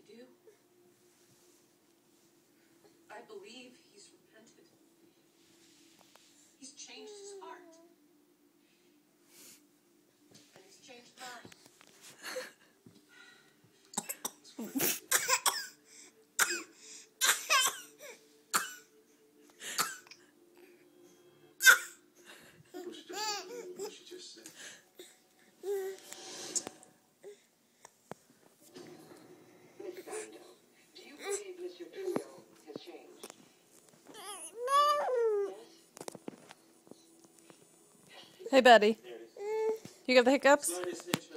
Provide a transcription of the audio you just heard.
do? I believe he's repented. He's changed his heart. And he's changed mine. What she just said. Miss Gondo, do you believe Mr. Trio has changed? Hey, buddy. There it is. You got the hiccups? Slide it, snitch.